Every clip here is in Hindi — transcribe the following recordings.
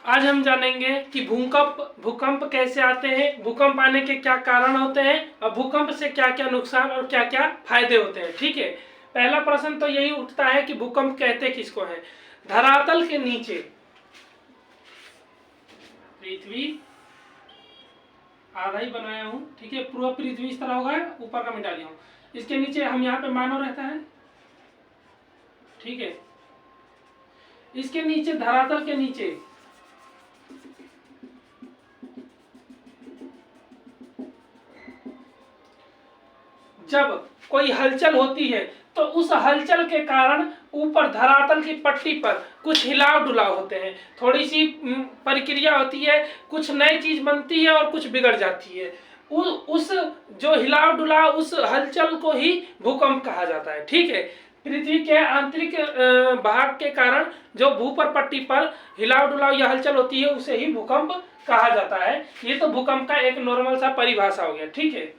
आज हम जानेंगे कि भूकंप कैसे आते हैं, भूकंप आने के क्या कारण होते हैं और भूकंप से क्या क्या नुकसान और क्या क्या फायदे होते हैं। ठीक है, पहला प्रश्न तो यही उठता है कि भूकंप कहते किसको हैं। धरातल के नीचे, पृथ्वी आधा ही बनाया हूं, ठीक है, पूरा पृथ्वी इस तरह होगा, ऊपर का मिटा लिया हूं। इसके नीचे हम यहाँ पे मानव रहता है, ठीक है। इसके नीचे, धरातल के नीचे जब कोई हलचल होती है तो उस हलचल के कारण ऊपर धरातल की पट्टी पर कुछ हिलाव डुलाव होते हैं, थोड़ी सी प्रक्रिया होती है, कुछ नई चीज बनती है और कुछ बिगड़ जाती है। उस जो हिलाव डुलाव, उस हलचल को ही भूकंप कहा जाता है। ठीक है, पृथ्वी के आंतरिक भाग के कारण जो भूपर पट्टी पर हिलाव डुलाव या हलचल होती है उसे ही भूकंप कहा जाता है। ये तो भूकंप का एक नॉर्मल सा परिभाषा हो गया। ठीक है,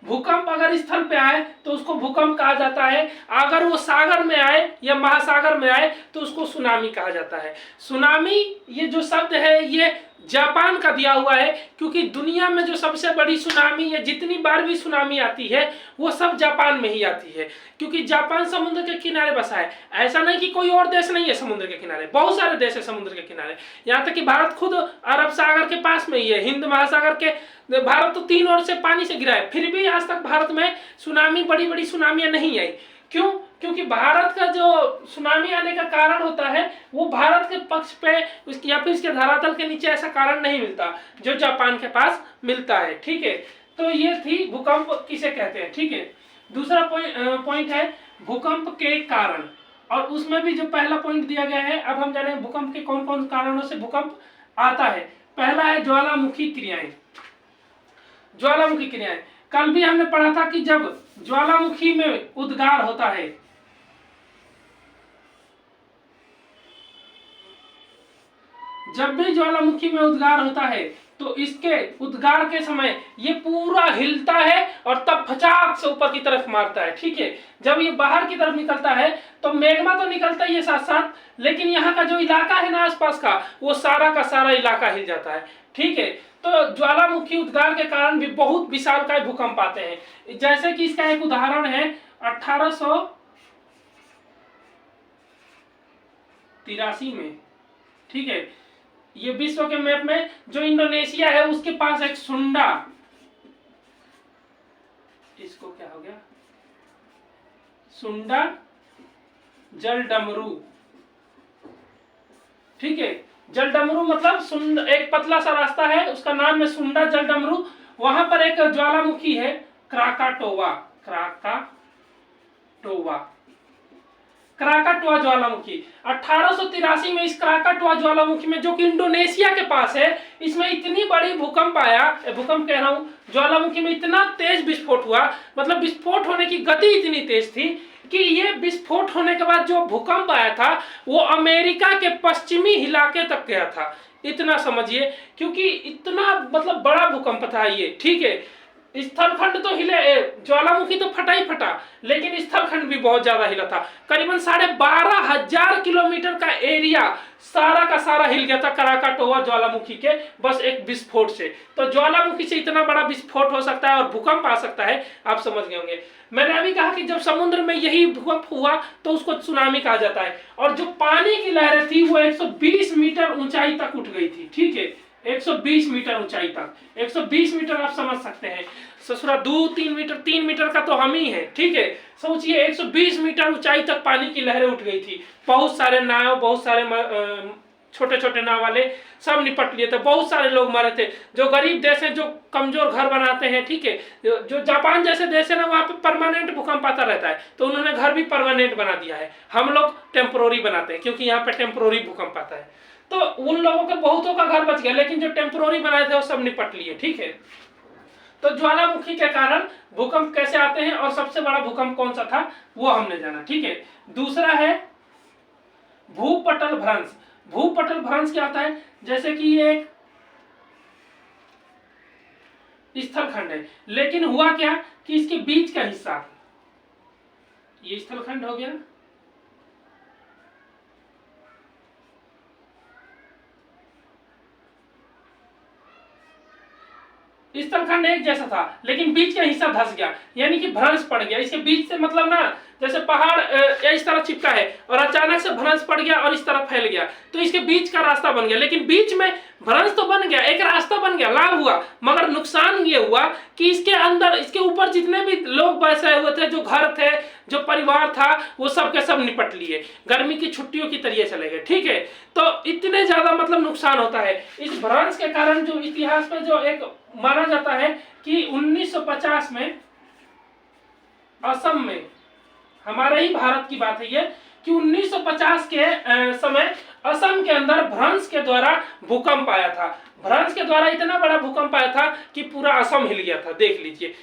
भूकंप अगर स्थल पे आए तो उसको भूकंप कहा जाता है, अगर वो सागर में आए या महासागर में आए तो उसको सुनामी कहा जाता है। सुनामी, ये जो शब्द है ये जापान का दिया हुआ है, क्योंकि दुनिया में जो सबसे बड़ी सुनामी या जितनी बार भी सुनामी आती है वो सब जापान में ही आती है, क्योंकि जापान समुद्र के किनारे बसा है। ऐसा नहीं कि कोई और देश नहीं है समुद्र के किनारे, बहुत सारे देश है समुद्र के किनारे। यहाँ तक कि भारत खुद अरब सागर के पास में ही है, हिंद महासागर के। भारत तो 3 ओर से पानी से घिरा है, फिर भी आज तक भारत में सुनामी, बड़ी बड़ी सुनामियां नहीं आई। क्यों? क्योंकि भारत का जो सुनामी आने का कारण होता है वो भारत के पक्ष पे या फिर इसके धरातल के नीचे ऐसा कारण नहीं मिलता जो जापान के पास मिलता है। ठीक है, तो ये थी भूकंप किसे कहते हैं। ठीक है, दूसरा पॉइंट है भूकंप के कारण, और उसमें भी जो पहला पॉइंट दिया गया है, अब हम जाने भूकंप के कौन कौन कारणों से भूकंप आता है। पहला है ज्वालामुखी क्रियाएं। ज्वालामुखी क्रियाएं, कल भी हमने पढ़ा था कि जब ज्वालामुखी में उद्गार होता है, जब भी ज्वालामुखी में उद्गार होता है तो इसके उद्गार के समय ये पूरा हिलता है और तब फचाक से ऊपर की तरफ मारता है। ठीक है, जब ये बाहर की तरफ निकलता है तो मैग्मा तो निकलता ही है साथ साथ, लेकिन यहाँ का जो इलाका है ना आसपास का, वो सारा का सारा इलाका हिल जाता है। ठीक है, तो ज्वालामुखी उद्गार के कारण भी बहुत विशालकाय भूकंप आते हैं। जैसे कि इसका एक उदाहरण है 1883 में। ठीक है, ये विश्व के मैप में जो इंडोनेशिया है उसके पास एक सुंडा, इसको क्या हो गया, सुंडा जल डमरू। ठीक है, जल डमरू मतलब एक पतला सा रास्ता है, उसका नाम है सुंडा जल डमरू। वहां पर एक ज्वालामुखी है, क्राकाटोवा। क्राकाटोआ ज्वालामुखी 1883 में, इस क्राकाटोआ ज्वालामुखी में, जो कि इंडोनेशिया के पास है, इसमें इतनी बड़ी भूकंप आया, भूकंप कह रहा हूं, ज्वालामुखी में इतना तेज विस्फोट हुआ, मतलब विस्फोट होने की गति इतनी तेज थी कि ये विस्फोट होने के बाद जो भूकंप आया था वो अमेरिका के पश्चिमी इलाके तक गया था। इतना समझिए, क्योंकि इतना मतलब बड़ा भूकंप था ये। ठीक है, स्थलखंड तो हिले, ज्वालामुखी तो फटा ही फटा, लेकिन स्थलखंड भी बहुत ज्यादा हिला था। करीबन 12,500 किलोमीटर का एरिया सारा का सारा हिल गया था क्राकाटोआ ज्वालामुखी के बस एक विस्फोट से। तो ज्वालामुखी से इतना बड़ा विस्फोट हो सकता है और भूकंप आ सकता है, आप समझ गए होंगे। मैंने अभी कहा कि जब समुद्र में यही भूकंप हुआ तो उसको सुनामी कहा जाता है, और जो पानी की लहरें थी वो 120 मीटर ऊंचाई तक उठ गई थी। ठीक है, 120 मीटर ऊंचाई तक, 120 मीटर आप समझ सकते हैं, ससुरा 2-3 मीटर, 3 मीटर का तो हम ही है। ठीक है, सोचिए 120 मीटर ऊंचाई तक पानी की लहरें उठ गई थी। बहुत सारे नाव, बहुत सारे छोटे छोटे नाव वाले सब निपट लिए थे, बहुत सारे लोग मरे थे। जो गरीब देश हैं, जो कमजोर घर बनाते हैं, ठीक है, जो जापान जैसे देश है ना, वहां पे परमानेंट भूकंप आता रहता है, तो उन्होंने घर भी परमानेंट बना दिया है। हम लोग टेम्पोररी बनाते हैं, क्योंकि यहाँ पे टेम्पोररी भूकंप आता है। तो उन लोगों के बहुतों का घर बच गया, लेकिन जो टेम्पोररी बनाए थे वो सब निपट लिए। ठीक है, तो ज्वालामुखी के कारण भूकंप कैसे आते हैं और सबसे बड़ा भूकंप कौन सा था वो हमने जाना। ठीक है, दूसरा है भूपटल भ्रंश। भूपटल भ्रंश क्या होता है, जैसे कि ये एक स्थलखंड है, लेकिन हुआ क्या कि इसके बीच का हिस्सा, ये स्थलखंड हो गया, स्थलखंड एक जैसा था, लेकिन बीच का हिस्सा धंस गया, यानी कि भ्रंश पड़ गया। इसके बीच से मतलब ना जैसे पहाड़ इस तरह चिपका है और अचानक से भ्रंश पड़ गया और इस तरह फैल गया, तो इसके बीच का रास्ता बन गया। लेकिन बीच में भ्रंश तो बन गया, एक रास्ता बन गया, लाभ हुआ, मगर नुकसान ये हुआ कि इसके अंदर, इसके ऊपर जितने भी लोग बसे हुए थे, जो घर थे, जो परिवार था, वो सब के सब निपट लिए, गर्मी की छुट्टियों की तरह चले गए। ठीक है, तो इतने ज्यादा मतलब नुकसान होता है इस भ्रंश के कारण। जो इतिहास में जो एक माना जाता है कि 1950 में असम में, हमारे ही भारत की बात है ये, कि 1950 के समय असम के अंदर भ्रंश के द्वारा भूकंप आया था। भ्रंश के द्वारा इतना बड़ा भूकंप आया था कि पूरा असम हिल गया था। देख लीजिए,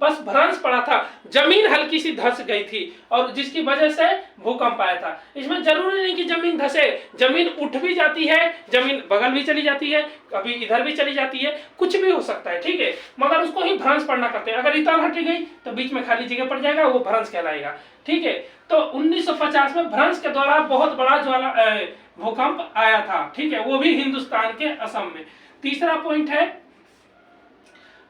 बस भ्रंश पड़ा था, जमीन हल्की सी धंस गई थी और जिसकी वजह से भूकंप आया था। इसमें जरूरी नहीं कि जमीन धंसे, जमीन उठ भी जाती है, जमीन बगल भी चली जाती है, कभी इधर भी चली जाती है, कुछ भी हो सकता है। ठीक है, मगर उसको ही भ्रंश पड़ना करते हैं। अगर इधर हट गई तो बीच में खाली जगह पड़ जाएगा, वो भ्रंश कहलाएगा। ठीक है, तो 1950 में भ्रंश के द्वारा बहुत बड़ा ज्वाला भूकंप आया था। ठीक है, वो भी हिंदुस्तान के असम में। तीसरा पॉइंट है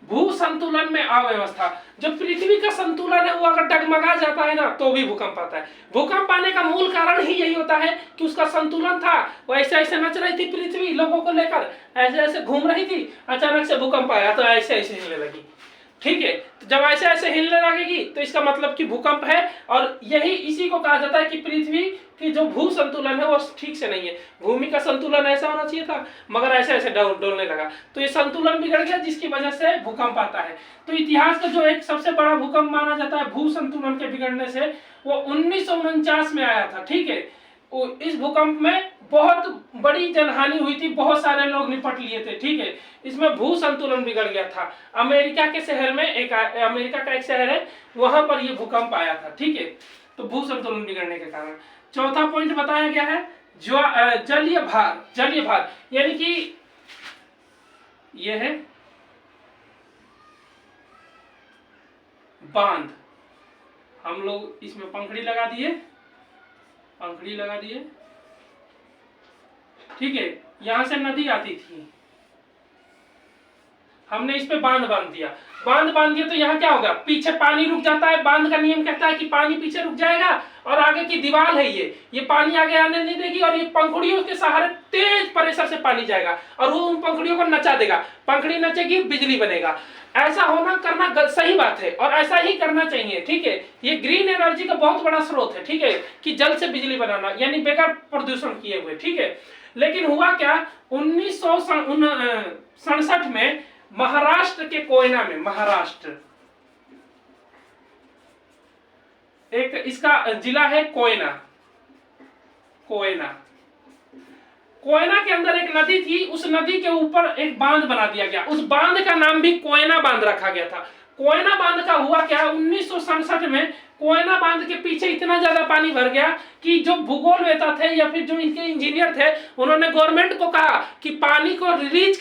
भू संतुलन में अव्यवस्था। जो पृथ्वी का संतुलन है वो अगर डगमगा जाता है ना तो भी भूकंप आता है। भूकंप आने का मूल कारण ही यही होता है कि उसका संतुलन था, वो ऐसे ऐसे नच रही थी पृथ्वी लोगों को लेकर, ऐसे ऐसे घूम रही थी, अचानक से भूकंप आया तो ऐसे ऐसे हिलने लगी। ठीक है, तो जब ऐसे ऐसे हिलने लगेगी तो इसका मतलब कि भूकंप है। और यही इसी को कहा जाता है कि पृथ्वी की जो भू संतुलन है वो ठीक से नहीं है। भूमि का संतुलन ऐसा होना चाहिए था, मगर ऐसे ऐसे डोलने लगा, तो ये संतुलन बिगड़ गया, जिसकी वजह से भूकंप आता है। तो इतिहास का जो एक सबसे बड़ा भूकंप माना जाता है भू संतुलन के बिगड़ने से, वो 1949 में आया था। ठीक है, इस भूकंप में बहुत बड़ी जनहानि हुई थी, बहुत सारे लोग निपट लिए थे। ठीक है, इसमें भू संतुलन बिगड़ गया था। अमेरिका के शहर में अमेरिका का एक शहर है, वहां पर यह भूकंप आया था। ठीक है, तो भू संतुलन बिगड़ने के कारण। चौथा पॉइंट बताया गया है जलीय भार। जलीय भार यानी कि यह है बांध, हम लोग इसमें पंखड़ी लगा दिए, ठीक है, यहां से नदी आती थी, हमने इस पे बांध बांध दिया तो यहाँ क्या होगा, पीछे पानी रुक जाता है। बांध का नियम कहता है कि पानी पीछे रुक जाएगा और आगे की दीवार है ये पानी आगे आने नहीं देगी, और ये पंखुड़ियों के सहारे तेज प्रेशर से पानी जाएगा और वो उन पंखुड़ियों को नचा देगा। पंखड़ी नचेगी, बिजली बनेगा। ऐसा करना सही बात है और ऐसा ही करना चाहिए। ठीक है, ये ग्रीन एनर्जी का बहुत बड़ा स्रोत है। ठीक है, कि जल से बिजली बनाना, यानी बगैर प्रदूषण किए हुए। ठीक है, लेकिन हुआ क्या, 1967 में महाराष्ट्र के कोयना में, महाराष्ट्र एक इसका जिला है कोयना के अंदर एक नदी थी, उस नदी के ऊपर एक बांध बना दिया गया। उस बांध का नाम भी कोयना बांध रखा गया था। कोयना बांध का हुआ क्या, 1967 में कोयना बांध के पीछे इतना ज्यादा पानी भर गया कि जो भूगोलवेता थे या फिर जो इनके इंजीनियर थे, उन्होंने गवर्नमेंट को कहा कि पानी को रिलीज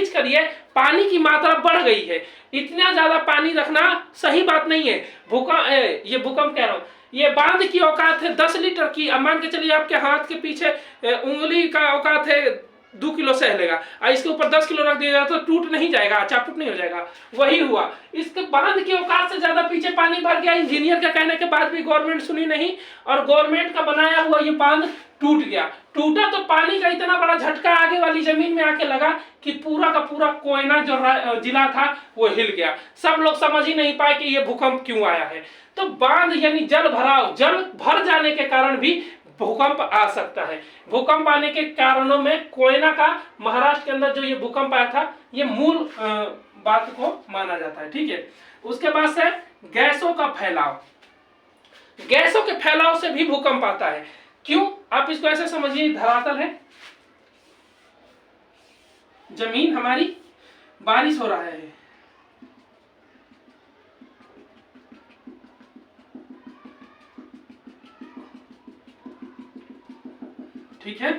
करिए, पानी की मात्रा बढ़ गई है, इतना ज्यादा पानी रखना सही बात नहीं है। भूकंप कह रहा हूं, ये बांध की औकात है 10 लीटर की। अब मान के चलिए आपके हाथ के पीछे उंगली का औकात है 2 किलो सह लेगा, इसके ऊपर 10 किलो रख दिया जाए तो टूट नहीं जाएगा, चापुट नहीं हो जाएगा। वही हुआ, इसके बांध की औकात से ज्यादा पीछे पानी भर गया। इंजीनियर के कहने के बाद भी गवर्नमेंट सुनी नहीं और गवर्नमेंट का बनाया हुआ ये बांध टूट गया। टूटा तो पानी का इतना बड़ा झटका आगे वाली जमीन में आके लगा कि पूरा का पूरा कोयना जो जिला था वो हिल गया। सब लोग समझ ही नहीं पाए कि ये भूकंप क्यों आया है। तो बांध यानी जल भर जाने के कारण भी भूकंप आ सकता है। भूकंप आने के कारणों में कोयना का, महाराष्ट्र के अंदर जो ये भूकंप आया था, ये मूल बात को माना जाता है। ठीक है, उसके बाद से गैसों का फैलाव। गैसों के फैलाव से भी भूकंप आता है। क्यों, आप इसको ऐसे समझिए, धरातल है, जमीन हमारी, बारिश हो रहा है, ठीक है,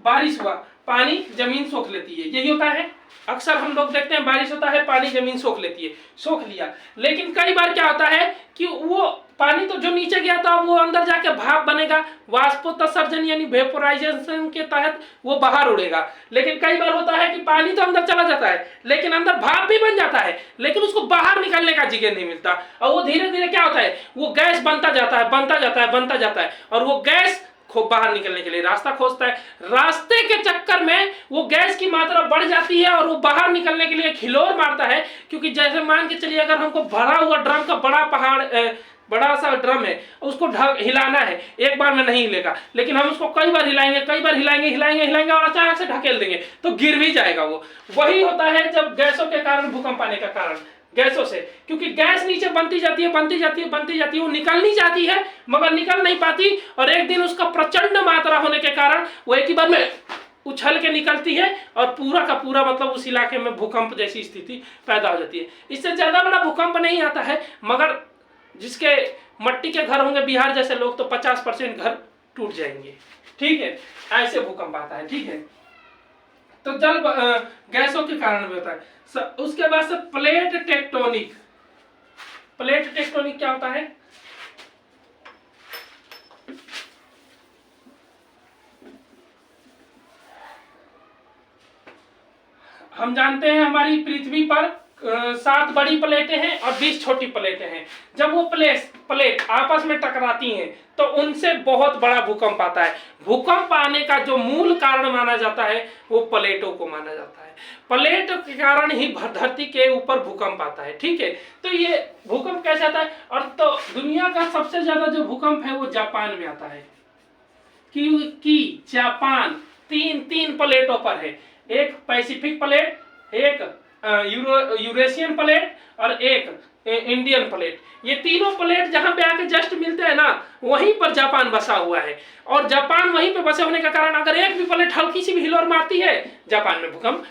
बारिश हुआ, पानी जमीन सोख लेती है, यही होता है। अक्सर हम लोग देखते हैं बारिश होता है, पानी जमीन सोख लेती है, सोख लिया। लेकिन कई बार क्या होता है कि वो पानी तो जो नीचे गया था वो अंदर जाके भाप बनेगा, वाष्पोत्सर्जन यानी वेपोराइजेशन के तहत वो बाहर उड़ेगा। लेकिन कई बार होता है कि पानी तो अंदर चला जाता है लेकिन अंदर भाप भी बन जाता है, लेकिन उसको बाहर निकलने का जगह नहीं मिलता, और वो धीरे धीरे क्या होता है, वो गैस बनता जाता है, बनता जाता है, बनता जाता है, और वो गैस बाहर निकलने के लिए रास्ता खोजता है। रास्ते के चक्कर में वो गैस की मात्रा बढ़ जाती है और वो बाहर निकलने के लिए खिलोर मारता है। क्योंकि जैसे मान के चलिए अगर हमको भरा हुआ ड्रम का बड़ा सा ड्रम है, उसको हिलाना है, एक बार में नहीं हिलेगा, लेकिन हम उसको कई बार हिलाएंगे, कई बार हिलाएंगे और अचानक से ढकेल देंगे तो गिर भी जाएगा वो। वही होता है जब गैसों के कारण भूकंप आने का कारण, गैसों से, क्योंकि गैस नीचे बनती जाती है, वो निकलनी चाहती है मगर निकल नहीं पाती, और एक दिन उसका प्रचंड मात्रा होने के कारण वो एक ही बार में उछल के निकलती है और पूरा का पूरा मतलब उस इलाके में भूकंप जैसी स्थिति पैदा हो जाती है। इससे ज्यादा बड़ा भूकंप नहीं आता है, मगर जिसके मट्टी के घर होंगे बिहार जैसे लोग तो 50% घर टूट जाएंगे। ठीक है, ऐसे भूकंप आता है। ठीक है, तो जल गैसों के कारण भी होता है। उसके बाद से प्लेट टेक्टोनिक। प्लेट टेक्टोनिक क्या होता है? हम जानते हैं हमारी पृथ्वी पर 7 बड़ी प्लेटें हैं और 20 छोटी प्लेटें हैं। जब वो प्लेट आपस में टकराती हैं तो उनसे बहुत बड़ा भूकंप आता है। भूकंप आने का जो मूल कारण माना जाता है वो प्लेटों को माना जाता है। प्लेट के कारण ही धरती के ऊपर भूकंप आता है। ठीक है, तो ये भूकंप कैसे आता है? और तो दुनिया का सबसे ज्यादा जो भूकंप है वो जापान में आता है, क्योंकि जापान तीन प्लेटों पर है, एक पैसिफिक प्लेट, एक यूरेशियन प्लेट और एक इंडियन प्लेट। ये तीनों प्लेट जहां पे आके जस्ट मिलते हैं ना, वहीं पर जापान बसा हुआ है। और जापान वहीं पे बसे होने के कारण अगर एक भी प्लेट हल्की सी भी हिलोर मारती है, जापान में भूकंप।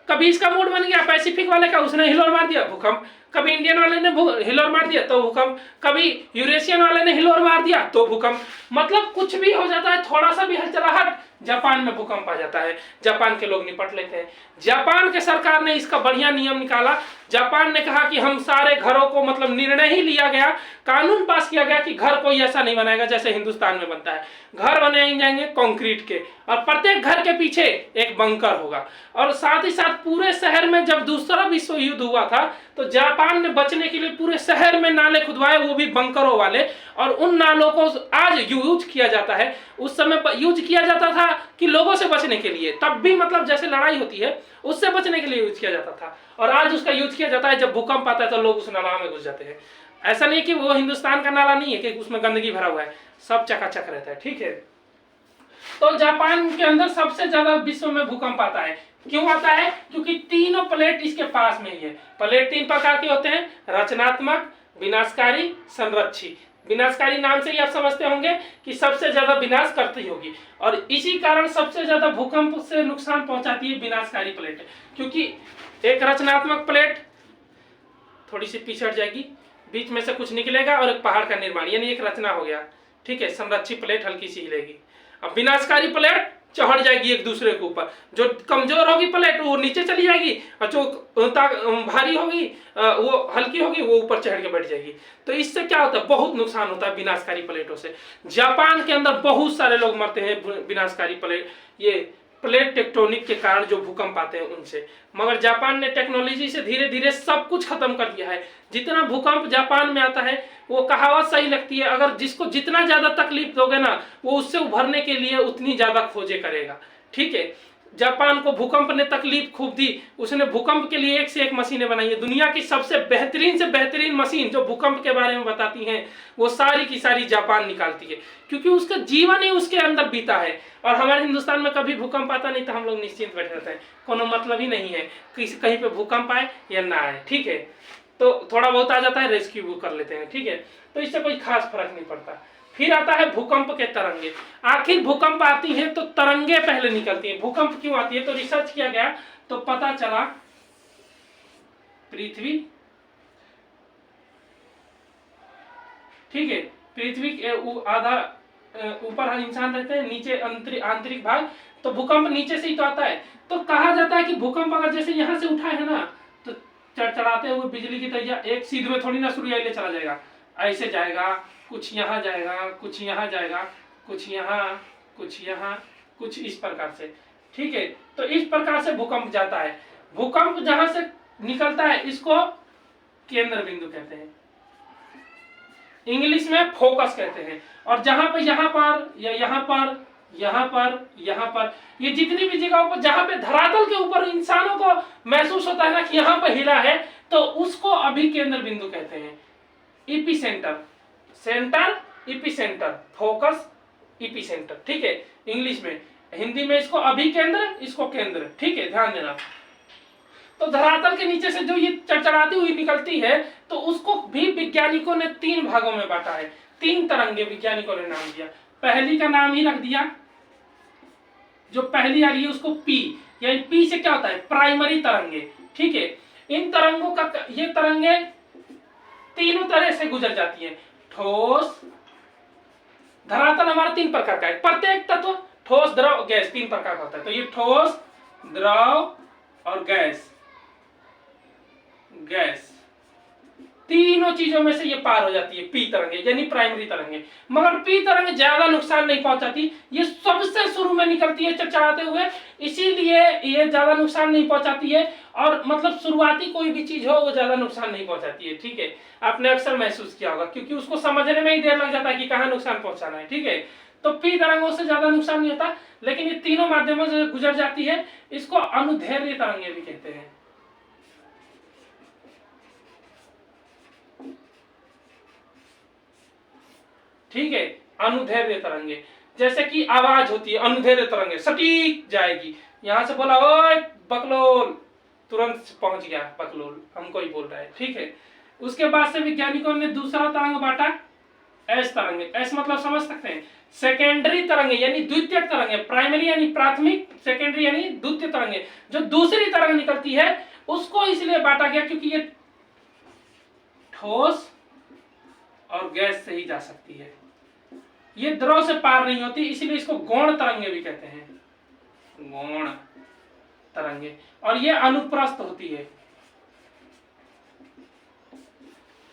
कभी इसका मूड बन गया पैसिफिक वाले का, उसने हिलोर मार दिया, भूकंप। कभी इंडियन वाले ने हिलोर मार दिया तो भूकंप, कभी यूरेशियन वाले ने हिलोर मार दिया तो भूकंप। मतलब कुछ भी हो जाता है, थोड़ा सा भी हलचलाहट, जापान में भूकंप आ जाता है। जापान के लोग निपट लेते हैं। जापान के सरकार ने इसका बढ़िया नियम निकाला। जापान ने कहा कि हम सारे घरों को, मतलब निर्णय ही लिया गया, कानून पास किया गया कि घर कोई ऐसा नहीं बनाएगा जैसे हिंदुस्तान में बनता है। घर बनाए जाएंगे कंक्रीट के और प्रत्येक घर के पीछे एक बंकर होगा। और साथ ही साथ पूरे शहर में जब दूसरा विश्व युद्ध हुआ था तो जापान ने बचने के लिए पूरे शहर में नाले खुदवाए, वो भी बंकरों वाले, और उन नालों को आज यूज किया जाता है। उस समय यूज किया जाता था कि लोगों से बचने के लिए, तब भी मतलब जैसे लड़ाई होती है उससे बचने के लिए यूज किया जाता था, और आज उसका यूज किया जाता है जब भूकंप आता है तो लोग उस नाला में घुस जाते हैं। ऐसा नहीं कि वो हिंदुस्तान का नाला नहीं है कि उसमें गंदगी भरा हुआ है, सब चकाचक रहता है। ठीक है, तो जापान के अंदर सबसे ज्यादा विश्व में भूकंप आता है। क्यों आता है? क्योंकि तीनों प्लेट इसके पास में ही है। प्लेट 3 प्रकार के होते हैं, रचनात्मक, विनाशकारी, संरक्षी। विनाशकारी नाम से ही आप समझते होंगे कि सबसे ज्यादा विनाश करती होगी, और इसी कारण सबसे ज्यादा भूकंप से नुकसान पहुंचाती है विनाशकारी प्लेट। क्योंकि एक रचनात्मक प्लेट थोड़ी सी पिछड़ जाएगी, बीच में से कुछ निकलेगा और एक पहाड़ का निर्माण, यानी एक रचना हो गया। ठीक है, संरक्षी प्लेट हल्की सी हिलेगी। अब विनाशकारी प्लेट चढ़ जाएगी एक दूसरे के ऊपर। जो कमजोर होगी प्लेट वो नीचे चली जाएगी, और जो भारी होगी वो हल्की होगी, वो ऊपर चढ़ के बैठ जाएगी। तो इससे क्या होता है? बहुत नुकसान होता है विनाशकारी प्लेटों से। जापान के अंदर बहुत सारे लोग मरते हैं विनाशकारी प्लेट, ये प्लेट टेक्टोनिक के कारण जो भूकंप आते हैं उनसे। मगर जापान ने टेक्नोलॉजी से धीरे धीरे सब कुछ खत्म कर दिया है। जितना भूकंप जापान में आता है, वो कहावत सही लगती है, अगर जिसको जितना ज्यादा तकलीफ दोगे ना, वो उससे उभरने के लिए उतनी ज्यादा खोजे करेगा। ठीक है, जापान को भूकंप ने तकलीफ खूब दी, उसने भूकंप के लिए एक से एक मशीनें बनाई है। दुनिया की सबसे बेहतरीन से बेहतरीन मशीन जो भूकंप के बारे में बताती हैं, वो सारी की सारी जापान निकालती है, क्योंकि उसका जीवन ही उसके अंदर बीता है। और हमारे हिंदुस्तान में कभी भूकंप आता नहीं तो हम लोग निश्चिंत बैठे रहते हैं, कोनो मतलब ही नहीं है कहीं पे भूकंप आए या ना आए। ठीक है, तो थोड़ा बहुत आ जाता है, रेस्क्यू कर लेते हैं। ठीक है, तो इससे कोई खास फर्क नहीं पड़ता। फिर आता है भूकंप के तरंगे। आखिर भूकंप आती है तो तरंगे पहले निकलती हैं। भूकंप क्यों आती है? तो रिसर्च किया गया तो पता चला पृथ्वी, ठीक है, पृथ्वी के आधा ऊपर इंसान रहते हैं, नीचे आंतरिक भाग, तो भूकंप नीचे से ही तो आता है। तो कहा जाता है कि भूकंप अगर जैसे यहाँ से उठा है ना, तो चढ़ाते हुए बिजली की तरह एक सीध में थोड़ी ना सूर्य चला जाएगा, ऐसे जाएगा, कुछ यहाँ जाएगा, कुछ यहाँ जाएगा, कुछ यहाँ, कुछ यहाँ, कुछ इस प्रकार से। ठीक है, तो इस प्रकार से भूकंप जाता है। भूकंप जहां से निकलता है इसको केंद्र बिंदु कहते हैं, इंग्लिश में फोकस कहते हैं। और जहां पे यहाँ पर या यहाँ पर, यहाँ पर, यहाँ पर, ये जितनी भी जगहों पर जहां पे धरातल के ऊपर इंसानों को महसूस होता है ना कि यहाँ पे हिला है, तो उसको अभी केंद्र बिंदु कहते हैं। इपीसेंटर, सेंटर, इपीसेंटर, फोकस, इपीसेंटर। ठीक है, इंग्लिश में। हिंदी में इसको अभी केंद्र, इसको केंद्र। ठीक है, ध्यान देना। तो धरातल के नीचे से जो ये चरचराती हुई निकलती है, तो उसको भी वैज्ञानिकों ने 3 भागों में बांटा है। 3 तरंगे वैज्ञानिकों ने नाम दिया। पहली का नाम ही रख दिया, जो पहली आ रही है उसको पी, यानी पी से क्या होता है, प्राइमरी तरंगे। ठीक है, इन तरंगों का, ये तरंगे तीनों तरह से गुजर जाती है। ठोस, धरातल हमारा 3 प्रकार का है। प्रत्येक तत्व ठोस, द्रव, गैस 3 प्रकार का होता है। तो ये ठोस, द्रव और गैस, गैस तीनों चीजों में से ये पार हो जाती है पी तरंगे, यानी प्राइमरी तरंगे। मगर पी तरंगे ज्यादा नुकसान नहीं पहुंचाती, ये सबसे शुरू में निकलती है चरचराते हुए, इसीलिए ये ज्यादा नुकसान नहीं पहुंचाती है। और मतलब शुरुआती कोई भी चीज हो वो ज्यादा नुकसान नहीं पहुंचाती है। ठीक है, आपने अक्सर महसूस किया होगा, क्योंकि उसको समझने में ही देर लग जाता है कि कहाँ नुकसान पहुंचाना है। ठीक है, तो पी तरंगों से ज्यादा नुकसान नहीं होता, लेकिन ये तीनों माध्यमों से गुजर जाती है। इसको अनुदैर्घ्य तरंगे भी कहते हैं। ठीक है, अनुदैर्घ्य तरंगे, जैसे कि आवाज होती है, अनुदैर्घ्य तरंगे सटीक जाएगी। यहां से बोला ओए बकलोल, तुरंत पहुंच गया बकलोल, हमको ही बोल रहा है। ठीक है, उसके बाद से वैज्ञानिकों ने दूसरा तरंग बांटा, एस तरंगे। एस मतलब समझ सकते हैं, सेकेंडरी तरंगे यानी द्वितीयक तरंगे। प्राइमरी यानी प्राथमिक, सेकेंडरी यानी द्वितीय तरंगे। जो दूसरी तरंग निकलती है उसको इसलिए बांटा गया क्योंकि ये ठोस और गैस से ही जा सकती है, ये द्रव से पार नहीं होती, इसलिए इसको गौण तरंगे भी कहते हैं, गौण तरंगे। और ये अनुप्रस्थ होती है।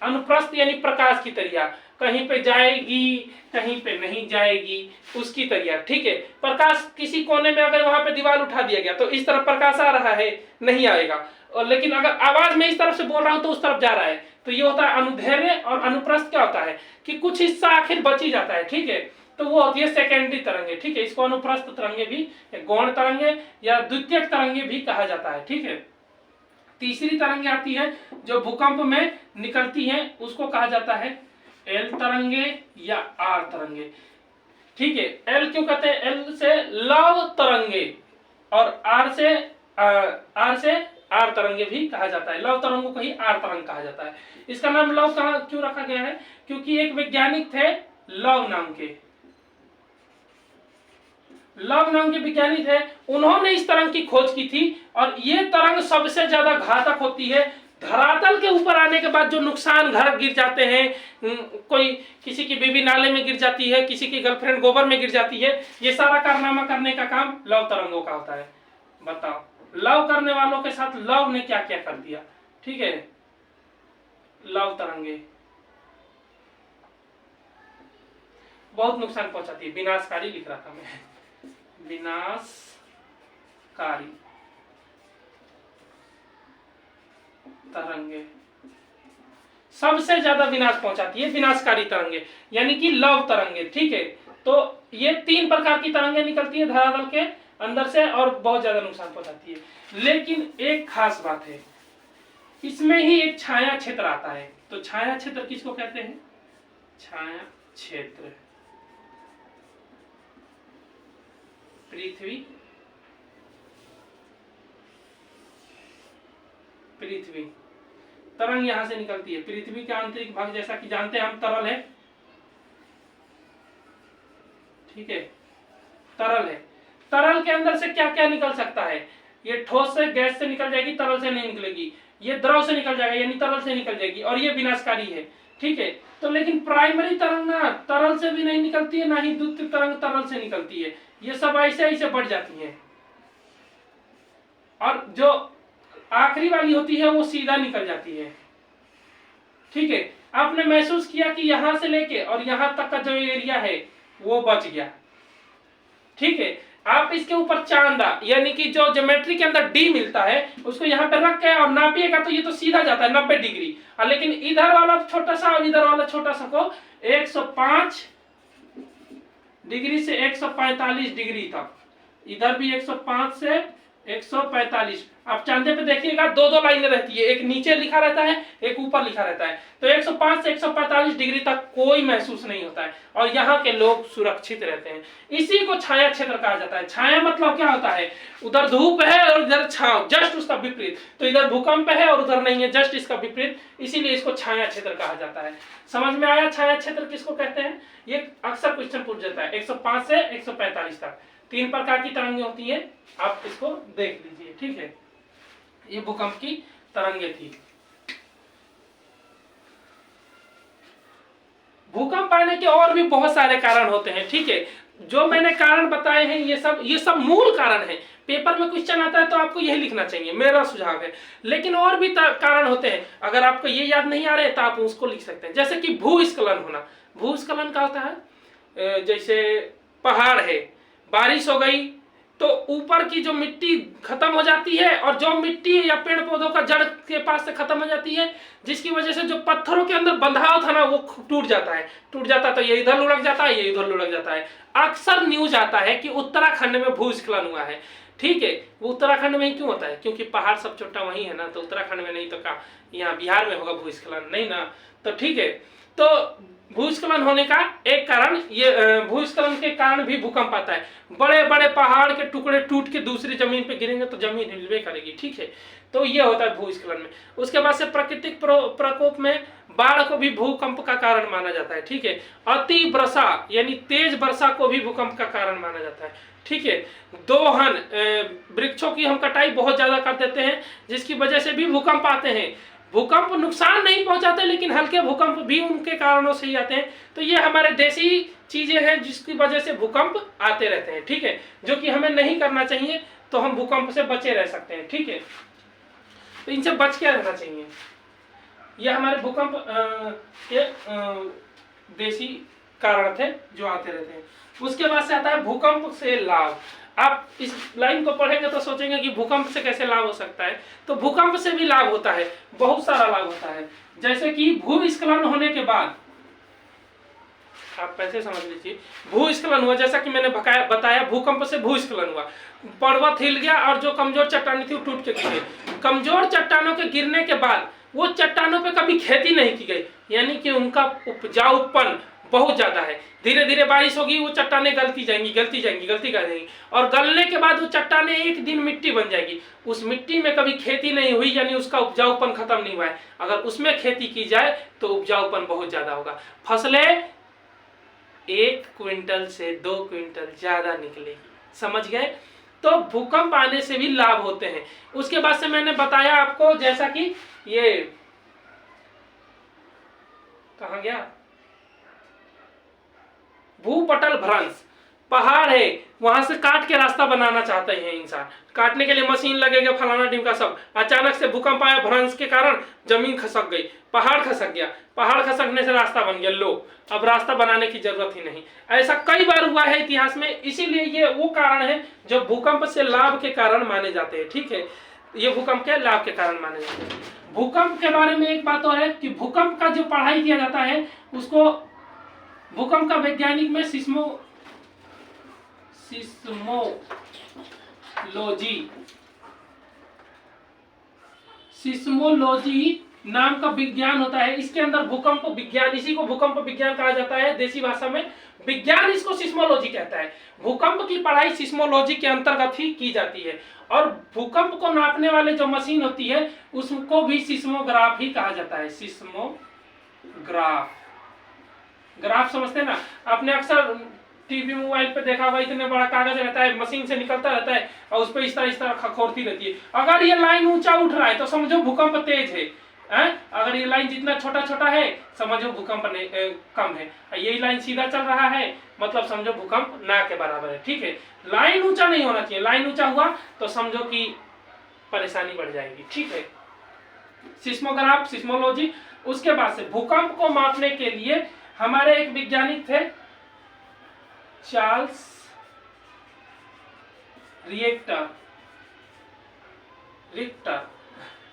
अनुप्रस्थ यानी प्रकाश की तरिया, कहीं पे जाएगी कहीं पे नहीं जाएगी, उसकी तरिया। ठीक है, प्रकाश किसी कोने में अगर वहां पे दीवार उठा दिया गया तो इस तरफ प्रकाश आ रहा है, नहीं आएगा। और लेकिन अगर आवाज में इस तरफ से बोल रहा हूं तो उस तरफ जा रहा है। तो ये होता है अनुदैर्घ्य। और अनुप्रस्थ क्या होता है कि कुछ हिस्सा आखिर बच ही जाता है। ठीक है, तो वो होती है सेकेंडरी तरंगे। ठीक है, इसको अनुप्रस्थ तरंगे भी, गौण तरंगे या द्वितीयक तरंगे भी कहा जाता है। ठीक है, तीसरी तरंगे आती है जो भूकंप में निकलती है, उसको कहा जाता है एल तरंगे या आर तरंगे। ठीक है, एल क्यों कहते हैं, एल से लव तरंगे, और आर से आर तरंगे भी कहा जाता है। लव तरंगों को ही आर तरंग कहा जाता है। इसका नाम लव क्यों रखा गया है, क्योंकि एक वैज्ञानिक थे लव नाम के, लव नाम के वैज्ञानिक है, उन्होंने इस तरंग की खोज की थी। और ये तरंग सबसे ज्यादा घातक होती है। धरातल के ऊपर आने के बाद जो नुकसान, घर गिर जाते हैं, कोई किसी की बीवी नाले में गिर जाती है, किसी की गर्लफ्रेंड गोबर में गिर जाती है, ये सारा कारनामा करने का काम लव तरंगों का होता है। बताओ लव करने वालों के साथ लव ने क्या क्या कर दिया। ठीक है, लव तरंगे बहुत नुकसान पहुंचाती है, विनाशकारी लिख रहा था मैं, विनाशकारी तरंगे सबसे ज्यादा विनाश पहुंचाती है, विनाशकारी तरंगे यानी कि लव तरंगे। ठीक है, तो ये 3 प्रकार की तरंगे निकलती है धरातल के अंदर से और बहुत ज्यादा नुकसान पहुंचाती है। लेकिन एक खास बात है, इसमें ही एक छाया क्षेत्र आता है। तो छाया क्षेत्र किसको कहते हैं, छाया क्षेत्र पृथ्वी तरंग यहां से निकलती है। पृथ्वी का आंतरिक भाग, जैसा कि जानते हैं हम, तरल है। ठीक है, तरल है। तरल के अंदर से क्या क्या निकल सकता है, ये ठोस से, गैस से निकल जाएगी, तरल से नहीं निकलेगी। ये द्रव से निकल जाएगा यानी तरल से निकल जाएगी, और ये विनाशकारी है। ठीक है, तो लेकिन प्राइमरी तरंग ना तरल से भी नहीं निकलती है, ना ही द्वितीय तरंग तरल से निकलती है। ये सब ऐसे ऐसे बढ़ जाती है, और जो आखिरी वाली होती है वो सीधा निकल जाती है। ठीक है, आपने महसूस किया कि यहां से लेके और यहां तक का जो एरिया है वो बच गया, ठीक है। आप इसके ऊपर चांदा यानी कि जो ज्योमेट्री के अंदर डी मिलता है उसको यहाँ पे रख के और नापिएगा तो ये तो सीधा जाता है 90 डिग्री, लेकिन इधर वाला छोटा सा और इधर वाला छोटा सा को 105 डिग्री से 145 डिग्री तक, इधर भी 105 से 145। आप चांदे पे देखिएगा दो दो लाइनें रहती है, एक नीचे लिखा रहता है एक ऊपर लिखा रहता है, तो 105 से 145 डिग्री तक कोई महसूस नहीं होता है और यहाँ के लोग सुरक्षित रहते हैं। इसी को छाया क्षेत्र कहा जाता है। छाया मतलब क्या होता है, उधर धूप है और इधर छांव, जस्ट उसका विपरीत, तो इधर भूकंप है और उधर नहीं है, जस्ट इसका विपरीत, इसीलिए इसको छाया क्षेत्र कहा जाता है। समझ में आया छाया क्षेत्र किसको कहते हैं? ये अक्सर क्वेश्चन पूछ जाता है। 105 से 145 तक 3 प्रकार की तरंगें होती है, आप इसको देख लीजिए, ठीक है। ये भूकंप की तरंगें थी। भूकंप आने के और भी बहुत सारे कारण होते हैं, ठीक है। जो मैंने कारण बताए हैं ये सब मूल कारण है। पेपर में क्वेश्चन आता है तो आपको यही लिखना चाहिए, मेरा सुझाव है। लेकिन और भी कारण होते हैं, अगर आपको ये याद नहीं आ रहे तो आप उसको लिख सकते हैं। जैसे कि भूस्खलन होना। भूस्खलन क्या होता है? जैसे पहाड़ है, बारिश हो गई तो ऊपर की जो मिट्टी खत्म हो जाती है और जो मिट्टी या पेड़ पौधों का जड़ के पास से खत्म हो जाती है, जिसकी वजह से जो पत्थरों के अंदर बंधाव था ना वो टूट जाता है तो ये इधर लुढ़क जाता है, ये इधर लुढ़क जाता है। अक्सर न्यूज आता है कि उत्तराखंड में भूस्खलन हुआ है, ठीक है। वो उत्तराखंड में ही क्यों होता है? क्योंकि पहाड़ सब छोटा वही है ना, तो उत्तराखंड में नहीं तो कहाँ यहाँ बिहार में होगा भूस्खलन? नहीं ना, तो ठीक है। तो भूस्खलन होने का एक कारण ये, भूस्खलन के कारण भी भूकंप आता है। बड़े बड़े पहाड़ के टुकड़े टूट के दूसरी जमीन पे गिरेंगे तो जमीन हिलवे करेगी, ठीक है। तो ये होता है भूस्खलन में। उसके बाद से प्राकृतिक प्रकोप में बाढ़ को भी भूकंप का कारण माना जाता है, ठीक है। अति वर्षा यानी तेज वर्षा को भी भूकंप का कारण माना जाता है, ठीक है। दोहन, वृक्षों की हम कटाई बहुत ज्यादा कर देते हैं जिसकी वजह से भी भूकंप आते हैं। भूकंप नुकसान नहीं पहुंचाते लेकिन हल्के भूकंप भी उनके कारणों से ही आते हैं। तो ये हमारे देसी चीजें हैं जिसकी वजह से भूकंप आते रहते हैं, ठीक है, जो कि हमें नहीं करना चाहिए, तो हम भूकंप से बचे रह सकते हैं, ठीक है। तो इनसे बच के रहना चाहिए। ये हमारे भूकंप के देसी कारण थे जो आते रहते हैं। उसके बाद से आता है भूकंप से लाभ। आप इस लाइन को पढ़ेंगे तो सोचेंगे कि भूकंप से कैसे लाभ हो सकता है, तो भूकंप से भी लाभ होता है, बहुत सारा लाभ होता है। जैसे कि भूस्खलन होने के बाद, आप कैसे समझ लीजिए, भूस्खलन हुआ, जैसा कि मैंने बताया भूकंप से भूस्खलन हुआ, पर्वत हिल गया और जो कमजोर चट्टानें थी वो टूट के गिर गई। कमजोर चट्टानों के गिरने के बाद वो चट्टानों पे कभी खेती नहीं की गई, यानी कि उनका उपजाऊपन बहुत ज्यादा है। धीरे धीरे बारिश होगी, वो चट्टानें गलती कर जाएंगी और गलने के बाद वो चट्टानें एक दिन मिट्टी बन जाएगी। उस मिट्टी में कभी खेती नहीं हुई, यानी उसका उपजाऊपन खत्म नहीं हुआ है। अगर उसमें खेती की जाए तो उपजाऊपन बहुत ज्यादा होगा, फसलें 1 क्विंटल से 2 क्विंटल ज्यादा निकलेगी। समझ गए? तो भूकंप आने से भी लाभ होते हैं। उसके बाद से मैंने बताया आपको, जैसा कि ये कहाँ गया, भूपटल भ्रंश, पहाड़ है वहां से काट के रास्ता बनाना चाहते हैं इंसान, काटने के लिए मशीन लगेगा फलाना ढिमका सब। अचानक से भूकंप आया, भ्रंश के कारण जमीन खसक गई, पहाड़ खसक गया, पहाड़ खसकने से रास्ता बन गया, लो अब रास्ता बनाने की जरूरत ही नहीं। ऐसा कई बार हुआ है इतिहास में, इसीलिए ये वो कारण है जो भूकंप से लाभ के कारण माने जाते हैं, ठीक है। ये भूकंप के लाभ के कारण माने जाते हैं। भूकंप के बारे में एक बात और है कि भूकंप का जो पढ़ाई किया जाता है उसको भूकंप का वैज्ञानिक में सिस्मोलॉजी नाम का विज्ञान होता है। इसके अंदर भूकंप विज्ञान, इसी को भूकंप विज्ञान कहा जाता है देसी भाषा में, विज्ञान इसको सिस्मोलॉजी कहता है। भूकंप की पढ़ाई सिस्मोलॉजी के अंतर्गत ही की जाती है और भूकंप को नापने वाले जो मशीन होती है उसको भी सिस्मोग्राफ ही कहा जाता है। सिस्मोग्राफ, ग्राफ समझते हैं ना? आपने अक्सर टीवी मोबाइल पे देखा होगा, इतने बड़ा कागज रहता है, मशीन से निकलता रहता है और उस पर इस तरह खखोरती रहती है। अगर ये लाइन ऊंचा उठ रहा है तो समझो भूकंप तेज है, अगर ये लाइन जितना छोटा छोटा है समझो भूकंप कम है, यही लाइन सीधा चल रहा है मतलब समझो भूकंप ना के बराबर है, ठीक है। लाइन ऊंचा नहीं होना चाहिए, लाइन ऊंचा हुआ तो समझो कि परेशानी बढ़ जाएगी, ठीक है। सिस्मोग्राफ, सिस्मोलॉजी उसके बाद से भूकंप को मापने के लिए हमारे एक वैज्ञानिक थे, चार्ल्स रिक्टर,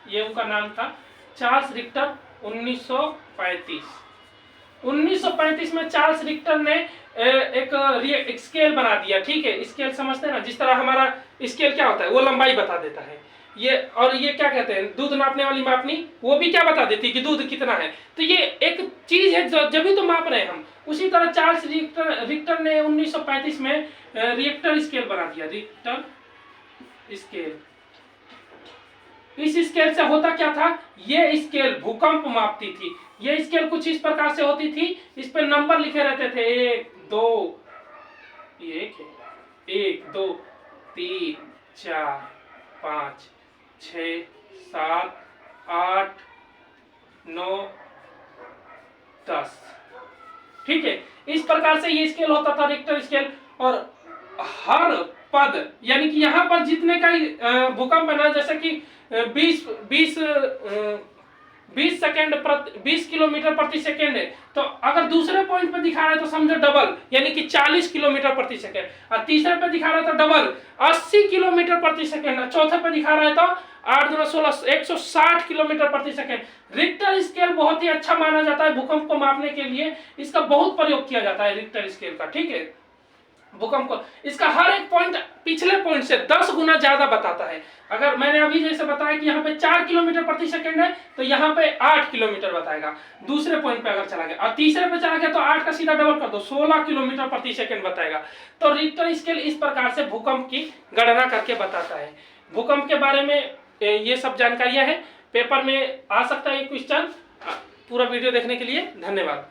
ये उनका नाम था, चार्ल्स रिक्टर। 1935 में चार्ल्स रिक्टर ने एक स्केल बना दिया। ठीक है, स्केल समझते हैं ना, जिस तरह हमारा स्केल क्या होता है, वो लंबाई बता देता है। ये और ये क्या कहते हैं, दूध नापने वाली मापनी, वो भी क्या बता देती है कि दूध कितना है। तो ये एक चीज है जब भी तो माप रहे हैं हम। उसी तरह चार्ल्स रिक्टर ने 1935 में रिएक्टर स्केल बना दिया, रिक्टर स्केल। इस स्केल से होता क्या था, ये स्केल भूकंप मापती थी। ये स्केल कुछ इस प्रकार से होती थी, इस पे नंबर लिखे रहते थे, 1 2 1 2 3 4 5 6 7 8 9 10। ठीक है, इस प्रकार से ये स्केल होता था, रिक्टर स्केल। और हर पद, यानी कि यहाँ पर जितने का भूकंप है ना, जैसे कि 20 सेकेंड 20 किलोमीटर प्रति सेकेंड है, तो अगर दूसरे पॉइंट पर दिखा रहा है तो समझो डबल, यानी कि 40 किलोमीटर प्रति सेकेंड। और तीसरे पे दिखा रहा है तो डबल 80 किलोमीटर प्रति सेकेंड। चौथे पे दिखा रहा है तो 8 दूना 16 160 किलोमीटर प्रति सेकेंड। रिक्टर स्केल बहुत ही अच्छा माना जाता है भूकंप को मापने के लिए, इसका बहुत प्रयोग किया जाता है रिक्टर स्केल का। ठीक है, भूकंप को इसका हर एक पॉइंट पिछले पॉइंट से 10 गुना ज्यादा बताता है। अगर मैंने अभी जैसे बताया कि यहाँ पे 4 किलोमीटर प्रति सेकंड है, तो यहाँ पे 8 किलोमीटर बताएगा। दूसरे पॉइंट पे अगर चला गया और तीसरे पे चला गया तो 8 का सीधा डबल कर दो, 16 किलोमीटर प्रति सेकंड बताएगा। तो रिक्टर स्केल इस प्रकार से भूकंप की गणना करके बताता है। भूकंप के बारे में ये सब जानकारियां हैं, पेपर में आ सकता है क्वेश्चन। पूरा वीडियो देखने के लिए धन्यवाद।